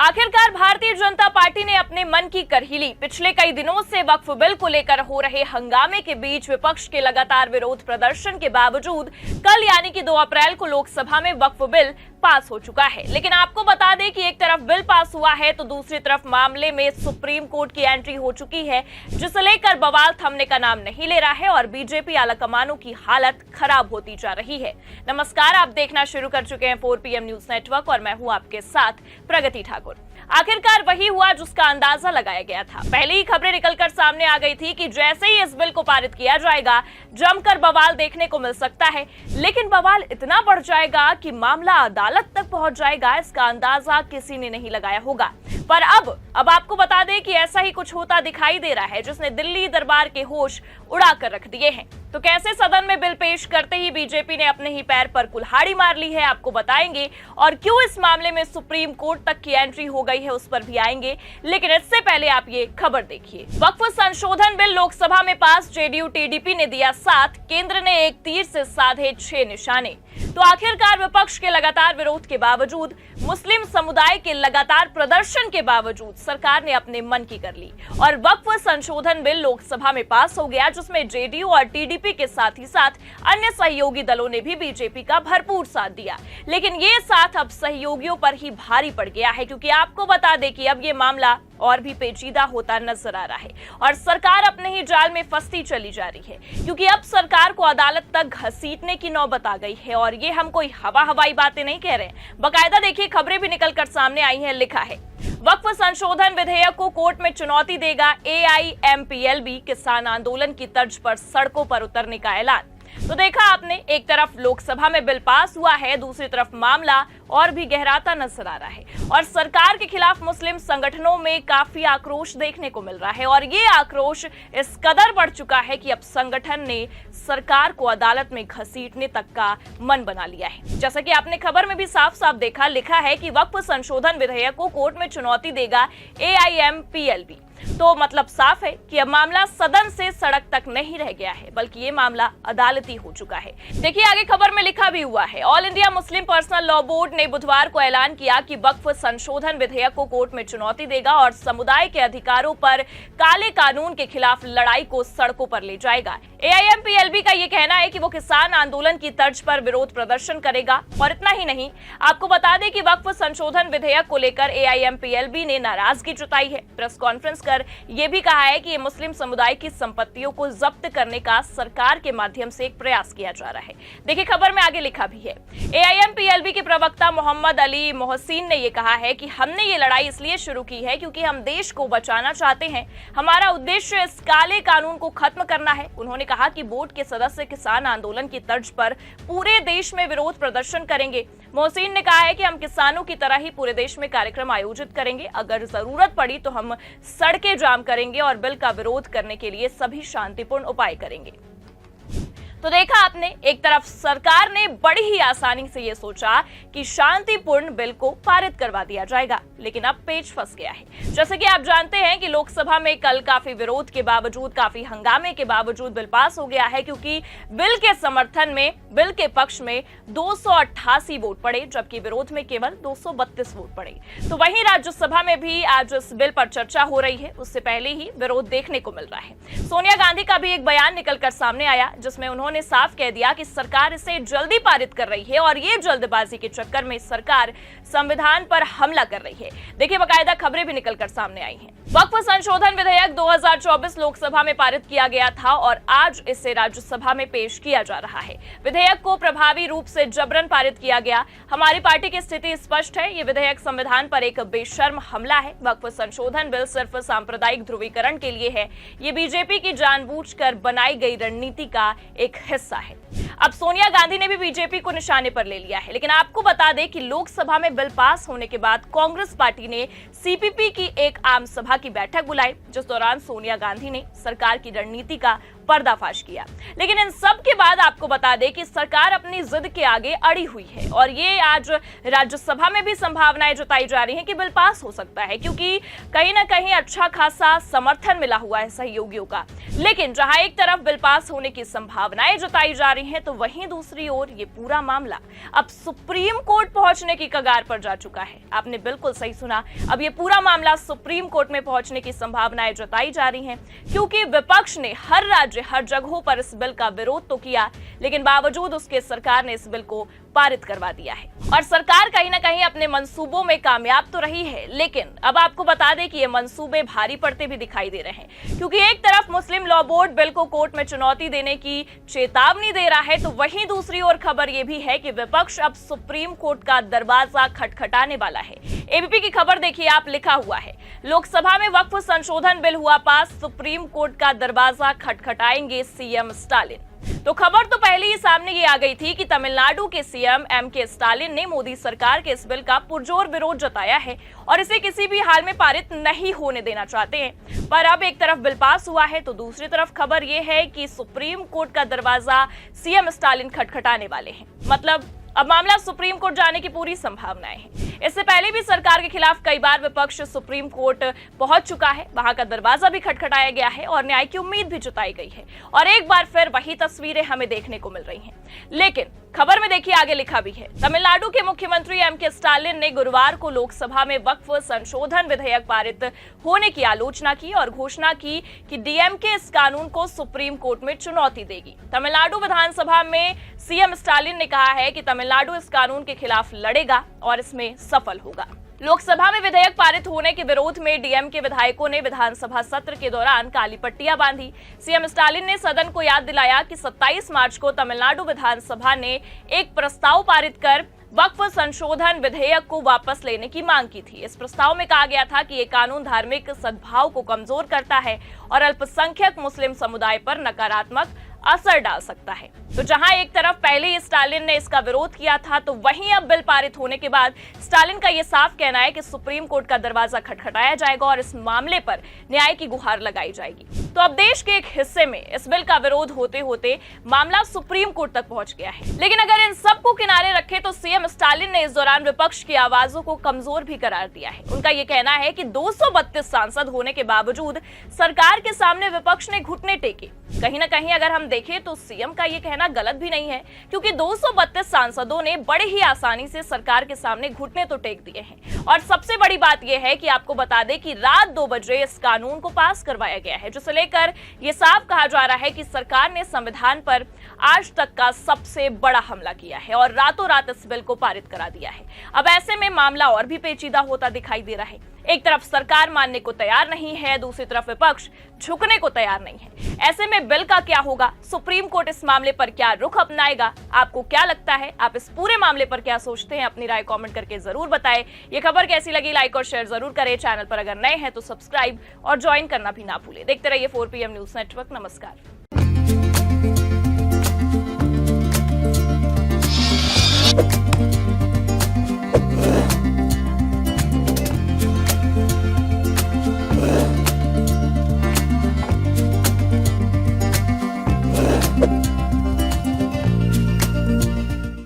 आखिरकार भारतीय जनता पार्टी ने अपने मन की कर ही ली। पिछले कई दिनों से वक्फ बिल को लेकर हो रहे हंगामे के बीच विपक्ष के लगातार विरोध प्रदर्शन के बावजूद कल यानी कि 2 अप्रैल को लोकसभा में वक्फ बिल पास हो चुका है। लेकिन आपको बता दें कि एक तरफ बिल पास हुआ है तो दूसरी तरफ मामले में सुप्रीम कोर्ट की एंट्री हो चुकी है, जिसे लेकर बवाल थमने का नाम नहीं ले रहा है और बीजेपी आलाकमानों की हालत खराब होती जा रही है। नमस्कार, आप देखना शुरू कर चुके हैं 4 PM न्यूज नेटवर्क और मैं हूं आपके साथ प्रगति ठाकुर। आखिरकार वही हुआ जिसका अंदाजा लगाया गया था। पहले ही खबरें निकलकर सामने आ गई थी कि जैसे ही इस बिल को पारित किया जाएगा जमकर बवाल देखने को मिल सकता है, लेकिन बवाल इतना बढ़ जाएगा कि मामला अदालत तक पहुंच जाएगा, इसका अंदाजा किसी ने नहीं लगाया होगा। पर अब आपको बता दें कि ऐसा ही कुछ होता दिखाई दे रहा है जिसने दिल्ली दरबार के होश उड़ा कर रख दिए हैं। तो कैसे सदन में बिल पेश करते ही बीजेपी ने अपने ही पैर पर कुल्हाड़ी मार ली है, आपको बताएंगे, और क्यों इस मामले में सुप्रीम कोर्ट तक की एंट्री हो गई है उस पर भी आएंगे। लेकिन इससे पहले आप ये खबर देखिए। वक्फ संशोधन बिल लोकसभा में पास, जेडीयू टीडीपी ने दिया साथ, केंद्र ने एक तीर से साधे 6 निशाने। तो आखिरकार विपक्ष के लगातार विरोध के बावजूद, मुस्लिम समुदाय के लगातार प्रदर्शन के बावजूद सरकार ने अपने मन की कर ली और वक्फ संशोधन बिल लोकसभा में पास हो गया, जिसमें जेडीयू और टीडीपी के साथ ही साथ अन्य सहयोगी दलों ने भी बीजेपी का भरपूर साथ दिया। लेकिन ये साथ अब सहयोगियों पर ही भारी पड़ गया है, क्योंकि आपको बता दें कि अब ये मामला और भी पेचीदा होता नजर आ रहा है और सरकार अपने ही जाल में फंसती चली जा रही है, क्योंकि अब सरकार को अदालत तक घसीटने की नौबत आ गई है। और ये हम कोई हवाई बातें नहीं कह रहे हैं, बाकायदा देखिए खबरें भी निकलकर सामने आई हैं। लिखा है, वक्फ संशोधन विधेयक को कोर्ट में चुनौती देगा AIMPLB, किसान आंदोलन की तर्ज पर सड़कों पर उतरने का ऐलान। तो देखा आपने, एक तरफ लोकसभा में बिल पास हुआ है, दूसरी तरफ मामला और भी गहराता नजर आ रहा है और सरकार के खिलाफ मुस्लिम संगठनों में काफी आक्रोश देखने को मिल रहा है। और ये आक्रोश इस कदर बढ़ चुका है कि अब संगठन ने सरकार को अदालत में घसीटने तक का मन बना लिया है। जैसा कि आपने खबर में भी साफ साफ देखा, लिखा है कि वक्फ संशोधन विधेयक को कोर्ट में चुनौती देगा AIMPLB। तो मतलब साफ है कि अब मामला सदन से सड़क तक नहीं रह गया है, बल्कि ये मामला अदालती हो चुका है। देखिए आगे खबर में लिखा भी हुआ है, all India Muslim personal law board ने बुधवार को ऐलान किया कि वक्फ संशोधन विधेयक को कोर्ट में चुनौती देगा और समुदाय के अधिकारों पर काले कानून के खिलाफ लड़ाई को सड़कों पर ले जाएगा। AIMPLB का ये कहना है कि वो किसान आंदोलन की तर्ज पर विरोध प्रदर्शन करेगा। और इतना ही नहीं, आपको बता दें कि वक्फ संशोधन विधेयक को लेकर AIMPLB ने नाराजगी जताई है। प्रेस कॉन्फ्रेंस कर यह भी कहा है कि ये मुस्लिम समुदाय की संपत्तियों को जब्त करने का सरकार के माध्यम से एक प्रयास किया जा रहा है। देखिए खबर में आगे लिखा भी है, AIMPLB के प्रवक्ता मोहम्मद अली मोहसिन ने यह कहा है कि हमने ये लड़ाई इसलिए शुरू की है क्योंकि हम देश को बचाना चाहते हैं। हमारा उद्देश्य इस काले कानून को खत्म करना है। उन्होंने कहा कि बोर्ड के सदस्य किसान आंदोलन की तर्ज पर पूरे देश में विरोध प्रदर्शन करेंगे। मोहसिन ने कहा है कि हम किसानों की तरह ही पूरे देश में कार्यक्रम आयोजित करेंगे। अगर जरूरत पड़ी तो हम सड़कें जाम करेंगे और बिल का विरोध करने के लिए सभी शांतिपूर्ण उपाय करेंगे। तो देखा आपने, एक तरफ सरकार ने बड़ी ही आसानी से ये सोचा कि शांतिपूर्ण बिल को पारित करवा दिया जाएगा, लेकिन अब पेच फंस गया है। जैसे कि आप जानते हैं कि लोकसभा में कल काफी विरोध के बावजूद, काफी हंगामे के बावजूद बिल पास हो गया है, क्योंकि बिल के समर्थन में, बिल के पक्ष में 288 वोट पड़े, जबकि विरोध में केवल 232 वोट पड़े। तो वहीं राज्यसभा में भी आज इस बिल पर चर्चा हो रही है, उससे पहले ही विरोध देखने को मिल रहा है। सोनिया गांधी का भी एक बयान निकलकर सामने आया, जिसमें उन्होंने साफ कह दिया कि सरकार इसे जल्दी पारित कर रही है और ये जल्दबाजी के चक्कर में सरकार संविधान पर हमला कर रही है। देखिए बाकायदा खबरें भी निकलकर सामने आई हैं। वक्फ संशोधन विधेयक 2024 लोकसभा में पारित किया गया था और आज इसे राज्यसभा में पेश किया जा रहा है। विधेयक को प्रभावी रूप से जबरन पारित किया गया। हमारी पार्टी की स्थिति स्पष्ट है, ये विधेयक संविधान पर एक बेशर्म हमला है। वक्फ संशोधन बिल सिर्फ सांप्रदायिक ध्रुवीकरण के लिए है। ये बीजेपी की जानबूझकर बनाई गई रणनीति का एक हिस्सा है। अब सोनिया गांधी ने भी बीजेपी को निशाने पर ले लिया है। लेकिन आपको बता दें कि लोकसभा में बिल पास होने के बाद कांग्रेस पार्टी ने CPP की एक आम सभा की बैठक बुलाई, जिस दौरान सोनिया गांधी ने सरकार की रणनीति का पर्दाफाश किया। लेकिन इन सब के बाद आपको बता दें कि सरकार अपनी जिद के आगे अड़ी हुई है और ये आज राज्यसभा में भी संभावनाएं जताई जा रही हैं कि बिल पास हो सकता है, क्योंकि कहीं ना कहीं अच्छा खासा समर्थन मिला हुआ है सहयोगियों का। लेकिन जहां एक तरफ बिल पास होने की संभावनाएं जताई जा रही रही हैं, तो वहीं दूसरी ओर ये पूरा मामला अब सुप्रीम कोर्ट पहुंचने की कगार पर जा चुका है। आपने बिल्कुल सही सुना, अब ये पूरा मामला सुप्रीम कोर्ट में पहुंचने की संभावनाएं जताई जा रही हैं, क्योंकि विपक्ष ने हर राज्य हर जगहों पर इस बिल का विरोध तो किया, लेकिन बावजूद उसके सरकार ने इस बिल को पारित करवा दिया है। और सरकार कहीं ना कहीं अपने मंसूबों में कामयाब तो रही है, लेकिन अब आपको बता दें कि ये मंसूबे भारी पड़ते भी दिखाई दे रहे हैं, क्योंकि एक तरफ मुस्लिम लॉ बोर्ड बिल को कोर्ट में चुनौती देने की चेतावनी दे रहा है, तो वहीं दूसरी ओर खबर यह भी है कि विपक्ष अब सुप्रीम कोर्ट का दरवाजा खटखटाने वाला है। एबीपी की खबर देखिए आप, लिखा हुआ है, लोकसभा में वक्फ संशोधन बिल हुआ पास, सुप्रीम कोर्ट का दरवाजा खटखटाएंगे सीएम स्टालिन। तो खबर तो पहले ही सामने ये आ गई थी कि तमिलनाडु के सीएम एमके स्टालिन ने मोदी सरकार के इस बिल का पुरजोर विरोध जताया है और इसे किसी भी हाल में पारित नहीं होने देना चाहते हैं। पर अब एक तरफ बिल पास हुआ है, तो दूसरी तरफ खबर ये है कि सुप्रीम कोर्ट का दरवाजा सीएम स्टालिन खटखटाने वाले हैं। मतलब अब मामला सुप्रीम कोर्ट जाने की पूरी संभावनाएं हैं। इससे पहले भी सरकार के खिलाफ कई बार विपक्ष सुप्रीम कोर्ट पहुंच चुका है, वहां का दरवाजा भी खटखटाया गया है और न्याय की उम्मीद भी जताई गई है, और एक बार फिर वही तस्वीरें हमें देखने को मिल रही हैं। लेकिन खबर में देखिए आगे लिखा भी है, तमिलनाडु के मुख्यमंत्री एमके स्टालिन ने गुरुवार को लोकसभा में वक्फ संशोधन विधेयक पारित होने की आलोचना की और घोषणा की कि डीएमके इस कानून को सुप्रीम कोर्ट में चुनौती देगी। तमिलनाडु विधानसभा में सीएम स्टालिन ने कहा है कि तमिलनाडु इस कानून के खिलाफ लड़ेगा और इसमें सफल होगा। लोकसभा में विधेयक पारित होने के विरोध में डीएमके विधायकों ने विधानसभा सत्र के दौरान काली पट्टियां बांधी। सीएम स्टालिन ने सदन को याद दिलाया कि 27 मार्च को तमिलनाडु विधानसभा ने एक प्रस्ताव पारित कर वक्फ संशोधन विधेयक को वापस लेने की मांग की थी। इस प्रस्ताव में कहा गया था कि ये कानून धार्मिक सद्भाव को कमजोर करता है और अल्पसंख्यक मुस्लिम समुदाय पर नकारात्मक असर डाल सकता है। तो जहां एक तरफ पहले ही स्टालिन ने इसका विरोध किया था, तो वहीं अब बिल पारित होने के बाद स्टालिन का यह साफ कहना है कि सुप्रीम कोर्ट का दरवाजा खटखटाया जाएगा और इस मामले पर न्याय की गुहार लगाई जाएगी। तो अब देश के एक हिस्से में इस बिल का विरोध होते होते मामला सुप्रीम कोर्ट तक पहुंच गया है। लेकिन अगर इन सबको किनारे रखे तो सीएम स्टालिन ने इस दौरान विपक्ष की आवाजों को कमजोर भी करार दिया है। उनका यह कहना है कि 232 सांसद होने के बावजूद सरकार के सामने विपक्ष ने घुटने टेके। कहीं ना कहीं अगर हम देखें तो सीएम का ये कहना गलत भी नहीं है, क्योंकि 232 सांसदों ने बड़े ही आसानी से सरकार के सामने घुटने तो टेक दिए हैं। और सबसे बड़ी बात यह है कि आपको बता दें कि रात 2 बजे इस कानून को पास करवाया गया है, जिसे लेकर यह साफ कहा जा रहा है कि सरकार ने संविधान पर आज तक का सबसे बड़ा हमला किया है और रातों रात इस बिल को पारित करा दिया है। अब ऐसे में मामला और भी पेचीदा होता दिखाई दे रहा है। एक तरफ सरकार मानने को तैयार नहीं है, दूसरी तरफ विपक्ष झुकने को तैयार नहीं है। ऐसे में बिल का क्या होगा, सुप्रीम कोर्ट इस मामले पर क्या रुख अपनाएगा, आपको क्या लगता है, आप इस पूरे मामले पर क्या सोचते हैं, अपनी राय कमेंट करके जरूर बताएं। ये खबर कैसी लगी लाइक और शेयर जरूर करें। चैनल पर अगर नए हैं तो सब्सक्राइब और ज्वाइन करना भी ना भूलें। देखते रहिए 4PM न्यूज नेटवर्क। नमस्कार।